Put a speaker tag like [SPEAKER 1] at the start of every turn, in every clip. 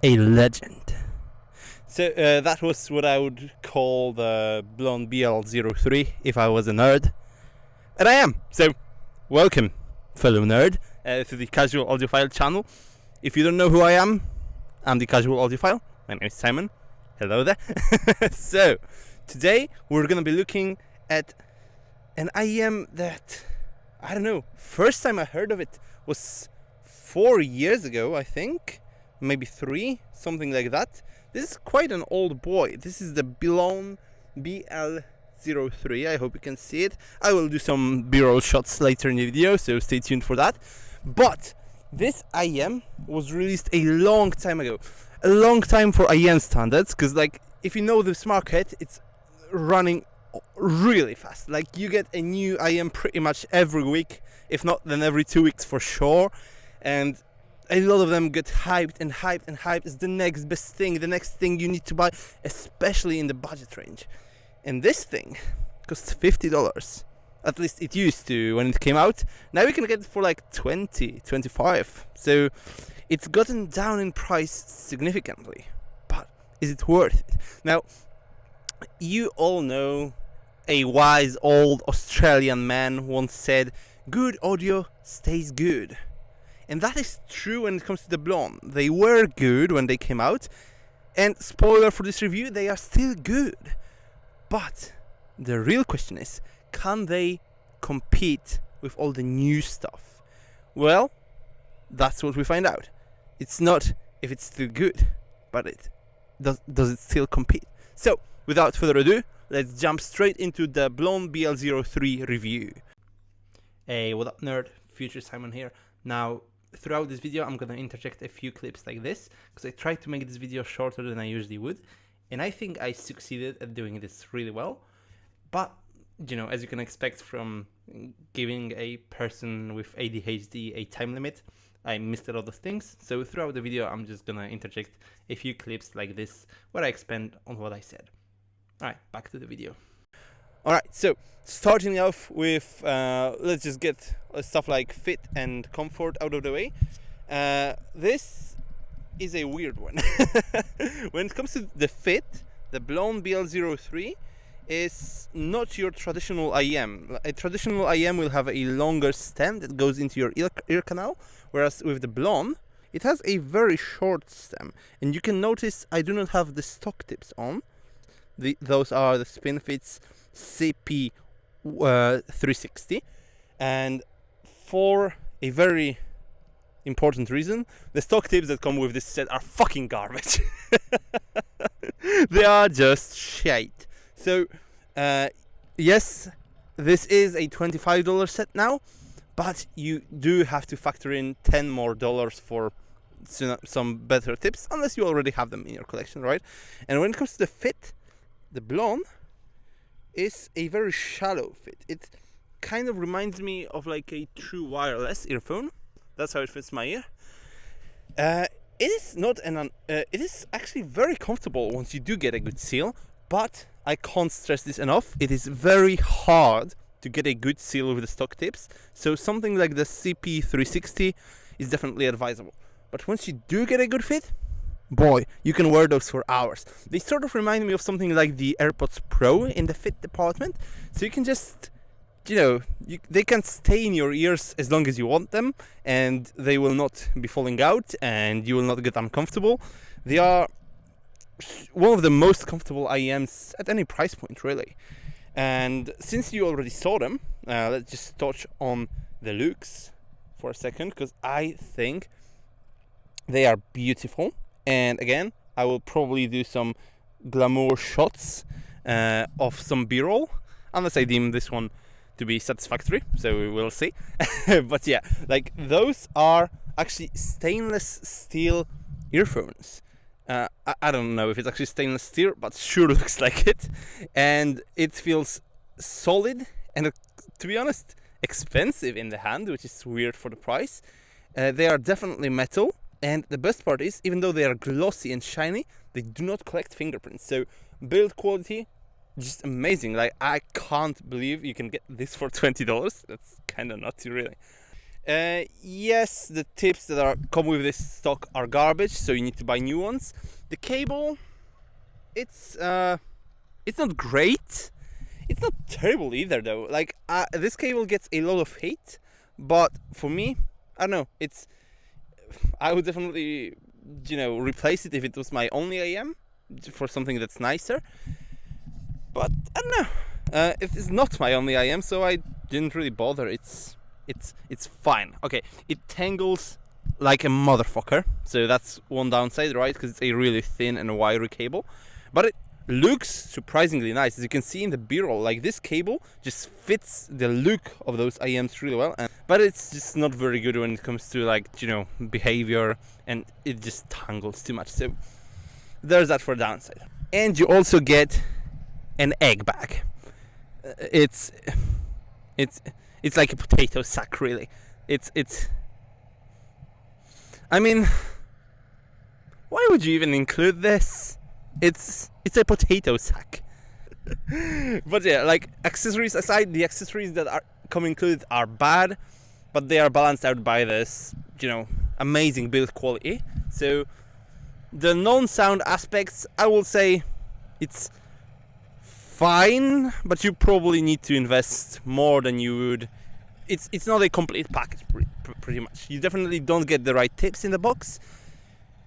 [SPEAKER 1] A legend. So that was what I would call the Blon BL-03 if I was a nerd. And I am. So welcome, fellow nerd, to the Casual Audiophile channel. If you don't know who I am, I'm the Casual Audiophile. My name is Simon. Hello there. So today we're going to be looking at an IEM that, I don't know, first time I heard of it was 4 years ago, I think. Maybe 3, something like that. This is quite an old boy. This is the Blon BL-03. I hope you can see it. I will do some B-roll shots later in the video, so stay tuned for that. But this IEM was released a long time ago. A long time for IEM standards, because like, if you know this market, it's running really fast. Like, you get a new IEM pretty much every week, if not then every 2 weeks for sure. And a lot of them get hyped and hyped and hyped. It's the next best thing, the next thing you need to buy, especially in the budget range. And this thing costs $50. At least it used to when it came out. Now you can get it for like 20, 25. So it's gotten down in price significantly. But is it worth it? Now, you all know a wise old Australian man once said, "Good audio stays good." And that is true when it comes to the Blon. They were good when they came out, and spoiler for this review, they are still good. But the real question is, can they compete with all the new stuff? Well, that's what we find out. It's not if it's still good, but does it still compete? So, without further ado, let's jump straight into the Blon BL-03 review. Hey, what up nerd? Future Simon here. Now, throughout this video, I'm gonna interject a few clips like this, because I tried to make this video shorter than I usually would, and I think I succeeded at doing this really well. But, you know, as you can expect from giving a person with ADHD a time limit, I missed a lot of things. So throughout the video, I'm just gonna interject a few clips like this, where I expand on what I said. Alright, back to the video. Alright, so starting off with, let's just get stuff like fit and comfort out of the way. This is a weird one. When it comes to the fit, the Blon BL-03 is not your traditional IEM. A traditional IEM will have a longer stem that goes into your ear canal, whereas with the Blon, it has a very short stem. And you can notice I do not have the stock tips on. Those are the SpinFit's CP 360, and for a very important reason, the stock tips that come with this set are fucking garbage. They are just shite. So yes, this is a $25 set now, but you do have to factor in $10 more for some better tips, unless you already have them in your collection, right? And when it comes to the fit, the Blon is a very shallow fit. It kind of reminds me of like a true wireless earphone. That's how it fits my ear. It is not it is actually very comfortable once you do get a good seal, but I can't stress this enough. It is very hard to get a good seal with the stock tips. So something like the CP 360 is definitely advisable. But once you do get a good fit, boy, you can wear those for hours. They sort of remind me of something like the AirPods Pro in the fit department. So you can just, you know, they can stay in your ears as long as you want them, and they will not be falling out, and you will not get uncomfortable. They are one of the most comfortable IEMs at any price point, really. And since you already saw them, let's just touch on the looks for a second, because I think they are beautiful. And again, I will probably do some glamour shots of some B-roll, unless I deem this one to be satisfactory, so we will see. But yeah, like, those are actually stainless steel earphones. I don't know if it's actually stainless steel, but sure looks like it. And it feels solid and, to be honest, expensive in the hand, which is weird for the price. They are definitely metal. And the best part is, even though they are glossy and shiny, they do not collect fingerprints. So build quality, just amazing. Like, I can't believe you can get this for $20. That's kind of nutty, really. Yes, the tips that come with this stock are garbage, so you need to buy new ones. The cable, it's not great. It's not terrible either, though. Like this cable gets a lot of hate, but for me, I don't know. I would definitely, replace it if it was my only IM for something that's nicer. But I don't know. If it's not my only IM, so I didn't really bother. It's fine. Okay, it tangles like a motherfucker, so that's one downside, right? Because it's a really thin and wiry cable, but it looks surprisingly nice. As you can see in the b-roll, like this cable just fits the look of those IMs really well, but it's just not very good when it comes to like behavior, and it just tangles too much. So there's that for downside. And you also get an egg bag. It's like a potato sack, really. I mean, why would you even include this? It's a potato sack. But yeah, like accessories aside, the accessories that come included are bad, but they are balanced out by this, amazing build quality. So the non-sound aspects, I will say it's fine, but you probably need to invest more than you would. It's not a complete package, pretty much. You definitely don't get the right tips in the box.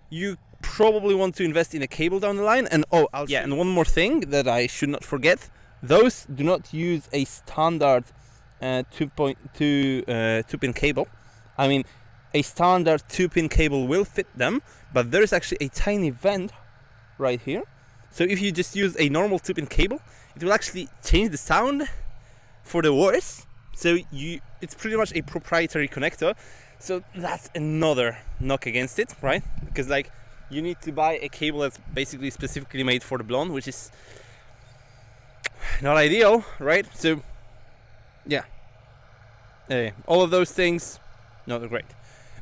[SPEAKER 1] You probably want to invest in a cable down the line. And and one more thing that I should not forget: those do not use a standard 2.2 pin cable. I mean, a standard 2-pin cable will fit them, but there is actually a tiny vent right here. So if you just use a normal 2-pin cable, it will actually change the sound for the worse. So it's pretty much a proprietary connector. So that's another knock against it, right? Because like you need to buy a cable that's basically specifically made for the Blon, which is not ideal, right? So yeah, all of those things not great.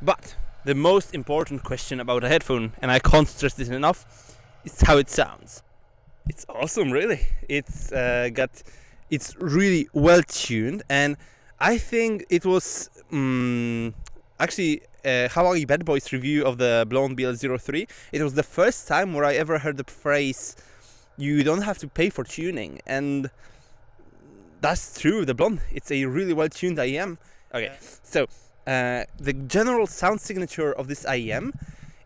[SPEAKER 1] But the most important question about a headphone, and I can't stress this enough, is how it sounds. It's awesome, really. It's really well tuned, and I think it was actually Hawaii Bad Boys review of the Blon BL-03. It was the first time where I ever heard the phrase, "You don't have to pay for tuning," and that's true with the Blon. It's a really well tuned IEM. Okay, so the general sound signature of this IEM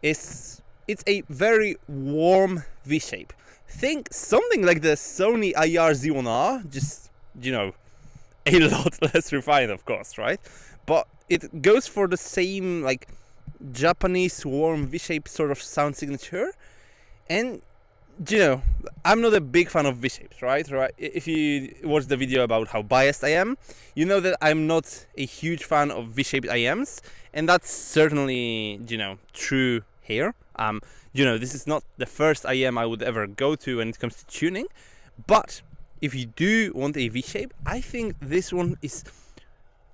[SPEAKER 1] is it's a very warm V shape. Think something like the Sony IR-Z1R, just, a lot less refined, of course, right? But it goes for the same, like, Japanese warm V-shape sort of sound signature. And, I'm not a big fan of V-shapes, right? If you watch the video about how biased I am, you know that I'm not a huge fan of V-shaped IMs. And that's certainly, true here. This is not the first IM I would ever go to when it comes to tuning, but if you do want a V-shape, I think this one is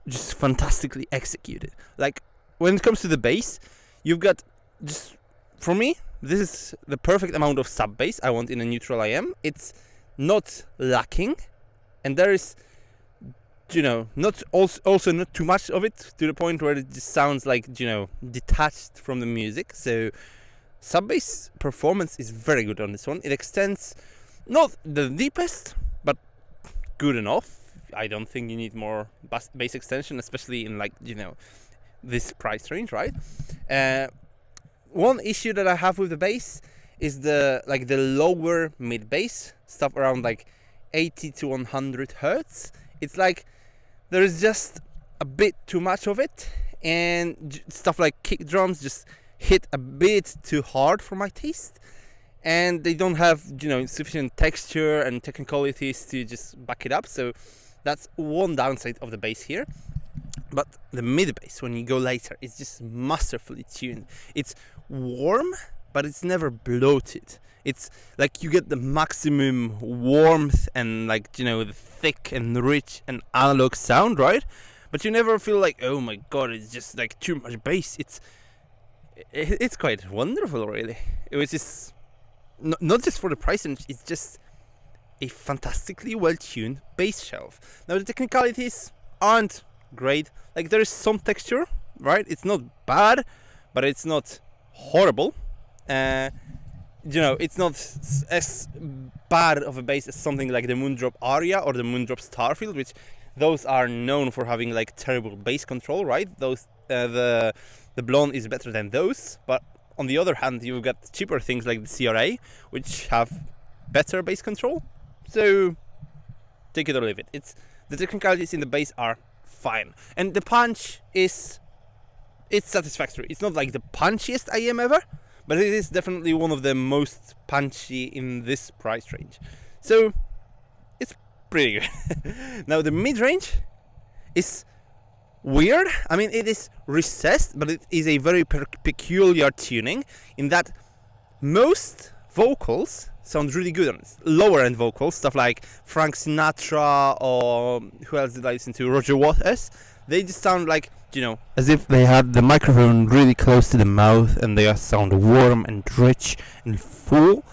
[SPEAKER 1] just fantastically executed. Like, when it comes to the bass, you've got for me, this is the perfect amount of sub bass I want in a neutral IM. It's not lacking, and there is, not also not too much of it to the point where it just sounds like, detached from the music. So sub bass performance is very good on this one. It extends, not the deepest, but good enough. I don't think you need more bass extension, especially in this price range, right? One issue that I have with the bass is the lower mid bass stuff around 80 to 100 hertz. It's like there is just a bit too much of it, and stuff like kick drums just hit a bit too hard for my taste, and they don't have sufficient texture and technicalities to just back it up. So that's one downside of the bass here. But the mid bass, when you go later, it's just masterfully tuned. It's warm, but it's never bloated. It's like you get the maximum warmth and the thick and rich and analog sound, right? But you never feel like, oh my god, it's just too much bass. It's quite wonderful, really. It was just not just for the price range, it's just a fantastically well tuned bass shelf. Now the technicalities aren't great. Like there is some texture, right? It's not bad, but it's not horrible. It's not as bad of a bass as something like the Moondrop Aria or the Moondrop Starfield, which those are known for having like terrible bass control, right? Those the Blon is better than those, but on the other hand, you've got cheaper things like the CRA, which have better bass control. So take it or leave it. The technicalities in the bass are fine, and the punch it's satisfactory. It's not like the punchiest IEM ever, but it is definitely one of the most punchy in this price range. So it's pretty good. Now the mid-range is weird. I mean, it is recessed, but it is a very peculiar tuning in that most vocals sound really good on it. Lower end vocals, stuff like Frank Sinatra or who else did I listen to? Roger Waters. They just sound like, as if they had the microphone really close to the mouth, and they sound warm and rich and full,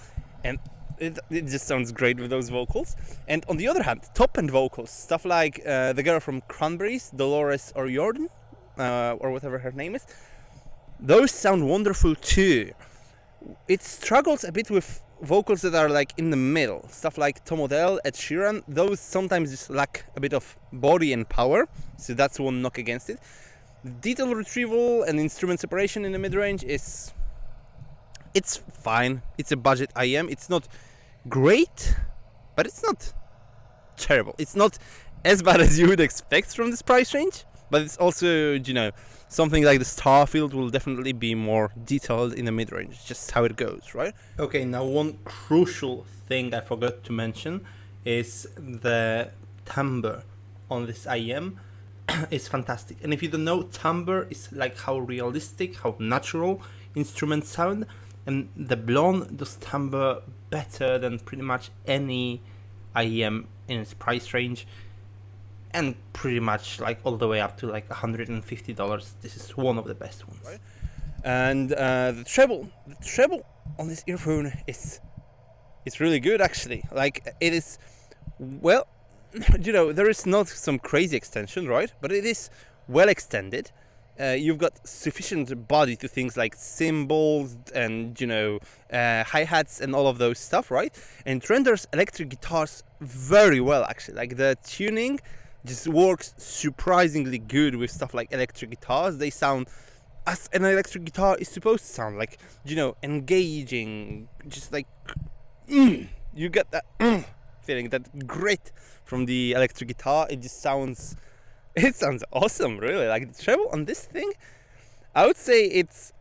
[SPEAKER 1] and it just sounds great with those vocals. And on the other hand, top end vocals, stuff like the girl from Cranberries, Dolores O'Riordan, or whatever her name is, those sound wonderful too. It struggles a bit with vocals that are like in the middle, stuff like Tom Odell, Ed Sheeran. Those sometimes just lack a bit of body and power, so that's one knock against it. Detail retrieval and instrument separation in the mid-range it's fine. It's a budget IEM. It's not great, but it's not terrible. It's not as bad as you would expect from this price range, but it's also, something like the Starfield will definitely be more detailed in the mid-range, just how it goes, right? Okay, now one crucial thing I forgot to mention is the timbre on this IEM is fantastic. And if you don't know, timbre is like how realistic, how natural instruments sound, and the Blon does timbre better than pretty much any IEM in its price range, and pretty much like all the way up to like $150. This is one of the best ones. Right? And the treble on this earphone it's really good actually. Like it is, well, there is not some crazy extension, right? But it is well extended. You've got sufficient body to things like cymbals and hi-hats and all of those stuff, right? And it renders electric guitars very well actually. Like the tuning just works surprisingly good with stuff like electric guitars. They sound as an electric guitar is supposed to sound, like, engaging, just like you get that feeling, that grit from the electric guitar. It sounds awesome, really. Like the treble on this thing, I would say it's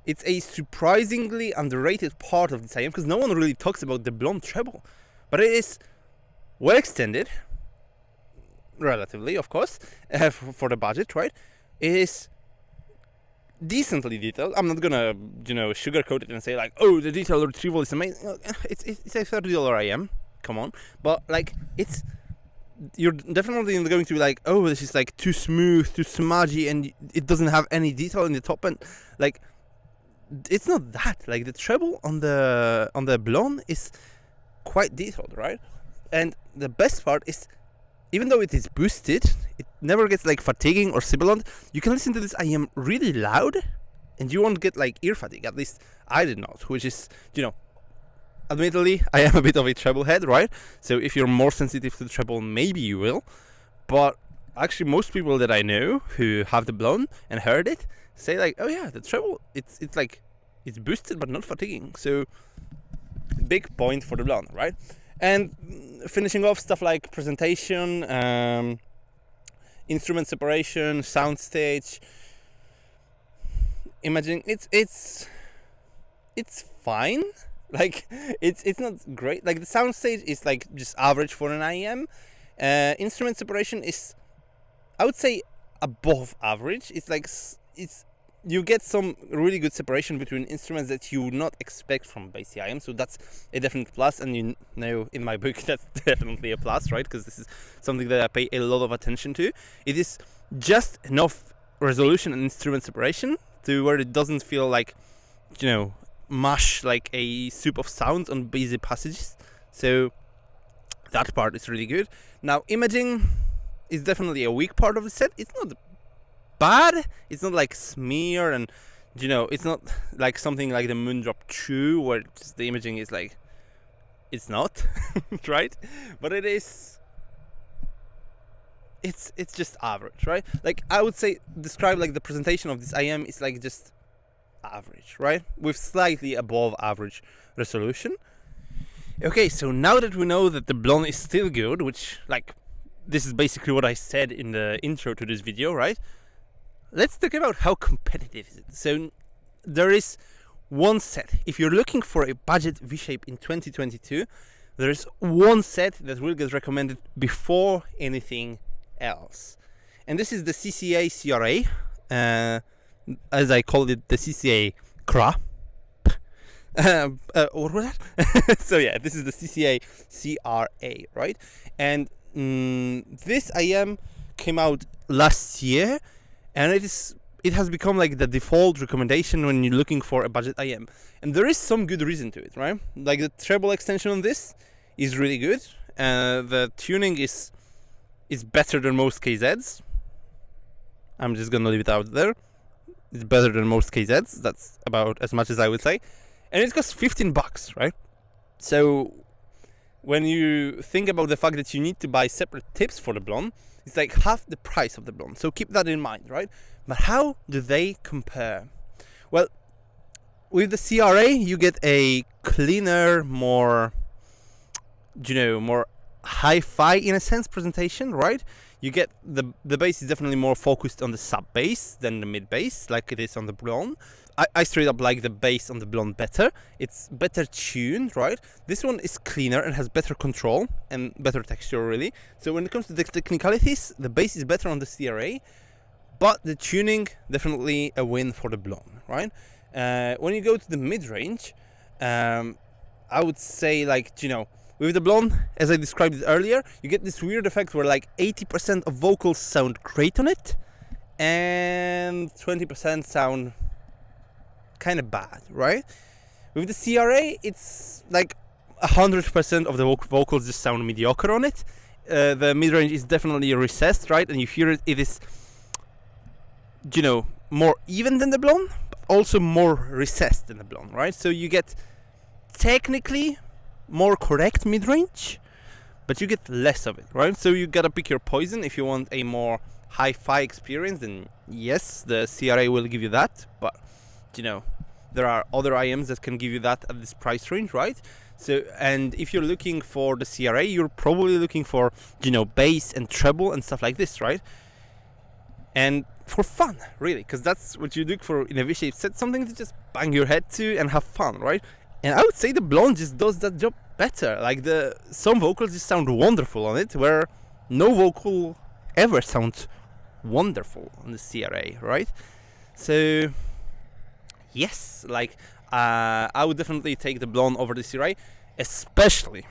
[SPEAKER 1] a surprisingly underrated part of this IEM, because no one really talks about the Blon treble, but it is well extended, relatively, of course, for the budget, right? It is decently detailed. I'm not gonna, sugarcoat it and say like, oh, the detail retrieval is amazing. It's a $30 IEM, come on. But like, you're definitely going to be like, oh, this is like too smooth, too smudgy, and it doesn't have any detail in the top end. Like, it's not that. Like the treble on the Blon is quite detailed, right? And the best part is, even though it is boosted, it never gets like fatiguing or sibilant. You can listen to this IEM really loud, and you won't get like ear fatigue. At least I did not, which is, admittedly, I am a bit of a treble head, right? So if you're more sensitive to the treble, maybe you will. But actually, most people that I know who have the Blon and heard it say like, oh yeah, the treble, it's like, it's boosted but not fatiguing. So big point for the Blon, right? And finishing off, stuff like presentation, instrument separation, soundstage, imaging. It's fine. Like it's not great. Like the soundstage is like just average for an IEM. Instrument separation is, I would say, above average. It's like you get some really good separation between instruments that you would not expect from bass IEM, so that's a definite plus. And in my book, that's definitely a plus, right? Because this is something that I pay a lot of attention to. It is just enough resolution and instrument separation to where it doesn't feel like, mush, like a soup of sounds on busy passages. So that part is really good. Now imaging, is definitely a weak part of the set. It's not bad. It's not like smear, and it's not like something like the Moondrop 2 where just the imaging is like, it's not right, but it is. It's just average, right? Like I would say, describe like the presentation of this IM is like just average, right? With slightly above average resolution. Okay, so now that we know that the Blon is still good, which like this is basically what I said in the intro to this video, right? Let's talk about how competitive is it. So there is one set. If you're looking for a budget V-shape in 2022, there is one set that will get recommended before anything else, and this is the CCA CRA, as I called it, the CCA CRA. What was that? So yeah, this is the CCA CRA, right? And this IM came out last year, and it has become like the default recommendation when you're looking for a budget IM, and there is some good reason to it, right? Like the treble extension on this is really good. The tuning is better than most KZs. I'm just gonna leave it out there. It's better than most KZs. That's about as much as I would say. And it costs $15, right? So when you think about the fact that you need to buy separate tips for the Blon, it's like half the price of the Blon. So keep that in mind, right? But how do they compare? Well, with the CRA, you get a cleaner, more hi-fi in a sense presentation, right? You get the bass is definitely more focused on the sub bass than the mid bass, like it is on the Blon. I straight up like the bass on the Blon better. It's better tuned, right? This one is cleaner and has better control and better texture, really. So when it comes to the technicalities, the bass is better on the CRA, but the tuning definitely a win for the Blon, right? When you go to the mid-range, I would say with the Blon, as I described it earlier, you get this weird effect where like 80% of vocals sound great on it, and 20% sound kind of bad, right? With the CRA, it's like 100% of the vocals just sound mediocre on it. The mid-range is definitely recessed, right? And you hear it is, more even than the Blon, but also more recessed than the Blon, right? So you get technically more correct mid-range, but you get less of it, right? So you gotta pick your poison. If you want a more hi-fi experience, then yes, the CRA will give you that, but there are other IMs that can give you that at this price range, right? So, and if you're looking for the CRA, you're probably looking for bass and treble and stuff like this, right? And for fun, really, because that's what you look for in a V-shape set, something to just bang your head to and have fun, right? And I would say the Blon just does that job better. Like some vocals just sound wonderful on it, where no vocal ever sounds wonderful on the CRA, right? So yes, I would definitely take the Blon over the CRA, especially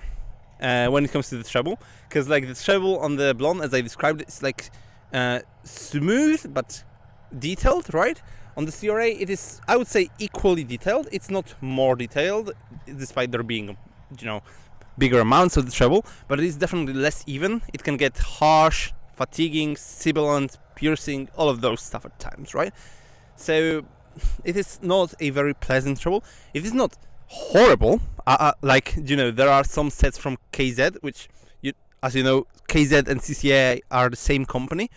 [SPEAKER 1] when it comes to the treble, because like the treble on the Blon, as I described it, it's like smooth but detailed, right? On the CRA, it is, I would say, equally detailed. It's not more detailed, despite there being, bigger amounts of the treble, but it is definitely less even. It can get harsh, fatiguing, sibilant, piercing, all of those stuff at times, right? So it is not a very pleasant treble. It is not horrible. There are some sets from KZ, which, as you know, KZ and CCA are the same company.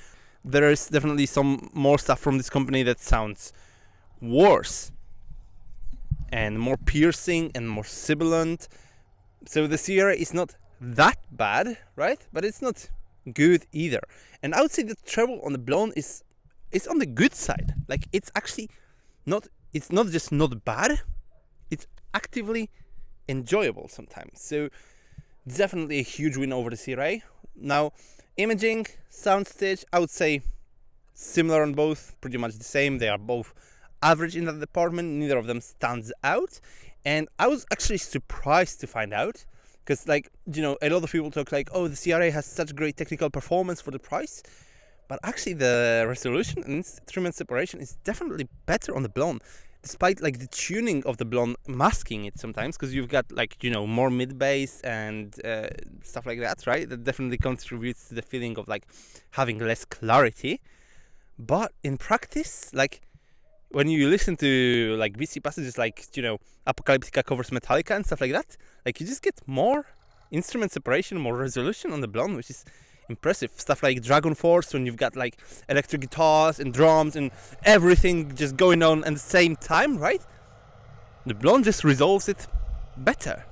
[SPEAKER 1] There is definitely some more stuff from this company that sounds worse and more piercing and more sibilant. So the CRA is not that bad, right? But it's not good either. And I would say the treble on the Blon is on the good side. Like it's actually not. It's not just not bad. It's actively enjoyable sometimes. So definitely a huge win over the CRA. Now, imaging, Soundstage, I would say similar on both, pretty much the same. They are both average in that department. Neither of them stands out. And I was actually surprised to find out, because a lot of people talk like, oh, the CRA has such great technical performance for the price. But actually the resolution and instrument separation is definitely better on the Blon. despite like the tuning of the Blon masking it sometimes, because you've got like, you know, more mid bass and stuff like that, right? That definitely contributes to the feeling of like having less clarity. But in practice, like when you listen to like BC passages like, you know, Apocalyptica covers Metallica and stuff like that, like you just get more instrument separation, more resolution on the Blon, which is impressive. Stuff like Dragon Force, when you've got like electric guitars and drums and everything just going on at the same time, right? The Blon just resolves it better.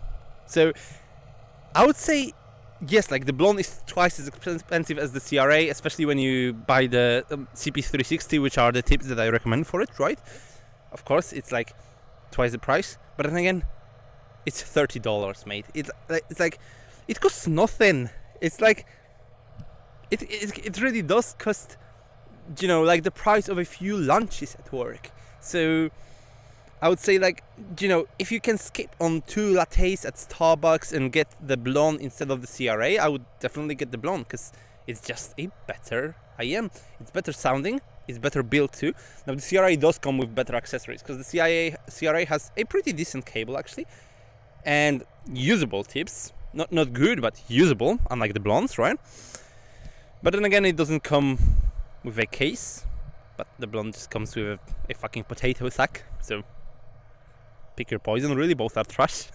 [SPEAKER 1] So I would say yes, like the Blon is twice as expensive as the CRA, especially when you buy the CP360, which are the tips that I recommend for it, right? Of course, it's like twice the price, but then again, it's $30, mate. It's like it costs nothing. It's like it really does cost, you know, like the price of a few lunches at work. So I would say, like, you know, if you can skip on 2 lattes at Starbucks and get the Blon instead of the CRA, I would definitely get the Blon, because it's just a better IM. It's better sounding, it's better built too. Now the CRA does come with better accessories, because the CRA has a pretty decent cable actually, and usable tips. Not good, but usable, unlike the Blons, right? But then again, it doesn't come with a case, but the Blon just comes with a fucking potato sack, so pick your poison, really, both are trash.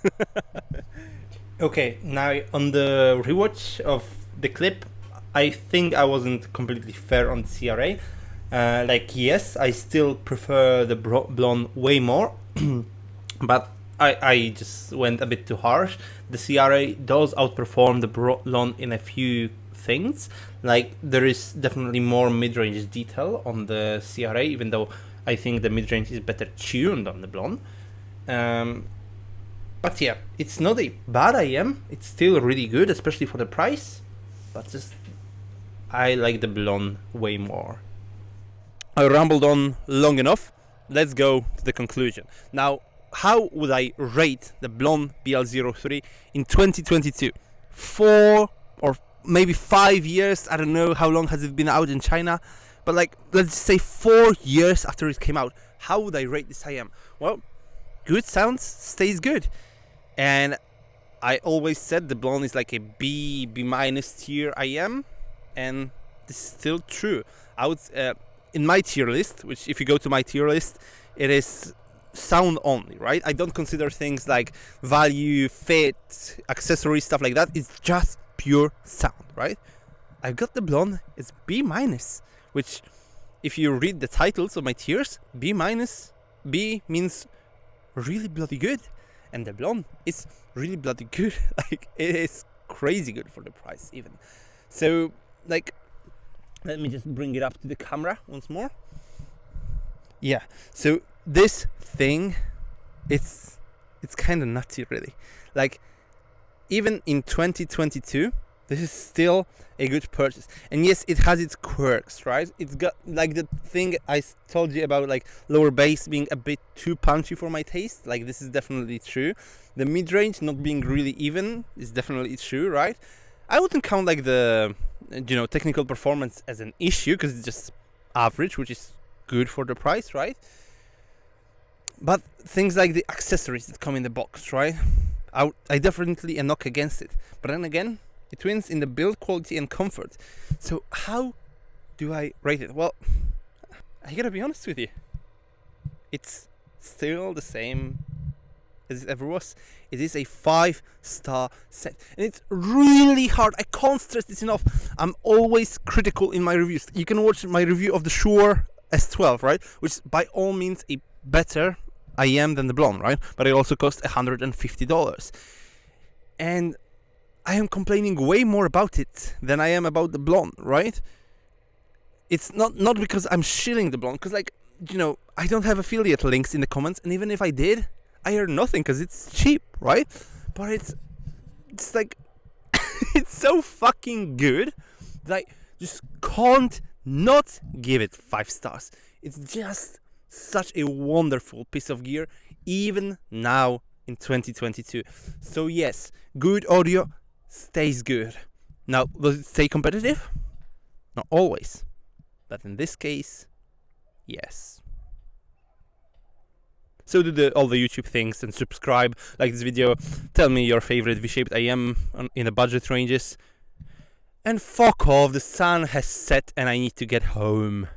[SPEAKER 1] Okay, now on the rewatch of the clip, I think I wasn't completely fair on the CRA. Like, yes, I still prefer the Blon way more, but I just went a bit too harsh. The CRA does outperform the Blon in a few things. Like, there is definitely more mid-range detail on the CRA, even though I think the mid-range is better tuned on the Blon. But yeah, it's not a bad IM. It's still really good, especially for the price. But just, I like the Blon way more. I rambled on long enough. Let's go to the conclusion. Now, how would I rate the Blon BL-03 in 2022? 4 or maybe 5 years, I don't know how long has it been out in China, but like, let's just say 4 years after it came out, how would I rate this IM? Well, good sounds stays good, and I always said the Blon is like a B minus tier IM, and this is still true. I would in my tier list, which if you go to my tier list, it is sound only, right? I don't consider things like value, fit, accessories, stuff like that. It's just pure sound, right? I've got the Blon, it's B minus, which if you read the titles of my tiers, B minus, B means really bloody good, and the Blon is really bloody good. Like, it is crazy good for the price even. So, like, let me just bring it up to the camera once more. Yeah, so this thing, it's kind of nutty, really. Like, even in 2022, this is still a good purchase. And yes, it has its quirks, right? It's got like the thing I told you about, like lower bass being a bit too punchy for my taste. Like, this is definitely true. The mid-range not being really even is definitely true, right? I wouldn't count like the, you know, technical performance as an issue, because it's just average, which is good for the price, right? But things like the accessories that come in the box, right? I definitely a knock against it. But then again, it wins in the build quality and comfort. So how do I rate it? Well, I gotta be honest with you. It's still the same as it ever was. It is a 5-star set. And it's really hard. I can't stress this enough. I'm always critical in my reviews. You can watch my review of the Shure S12, right? Which is by all means a better IM than the Blon, right? But it also cost $150. And I am complaining way more about it than I am about the Blon, right? It's not because I'm shilling the Blon, because, like, you know, I don't have affiliate links in the comments, and even if I did, I earn nothing because it's cheap, right? But it's like it's so fucking good that I just can't not give it 5 stars. It's just such a wonderful piece of gear, even now in 2022. So yes, good audio stays good. Now, does it stay competitive? Not always, but in this case, yes. So do all the YouTube things and subscribe, like this video, tell me your favorite V-shaped IM in the budget ranges. And fuck off, the sun has set and I need to get home.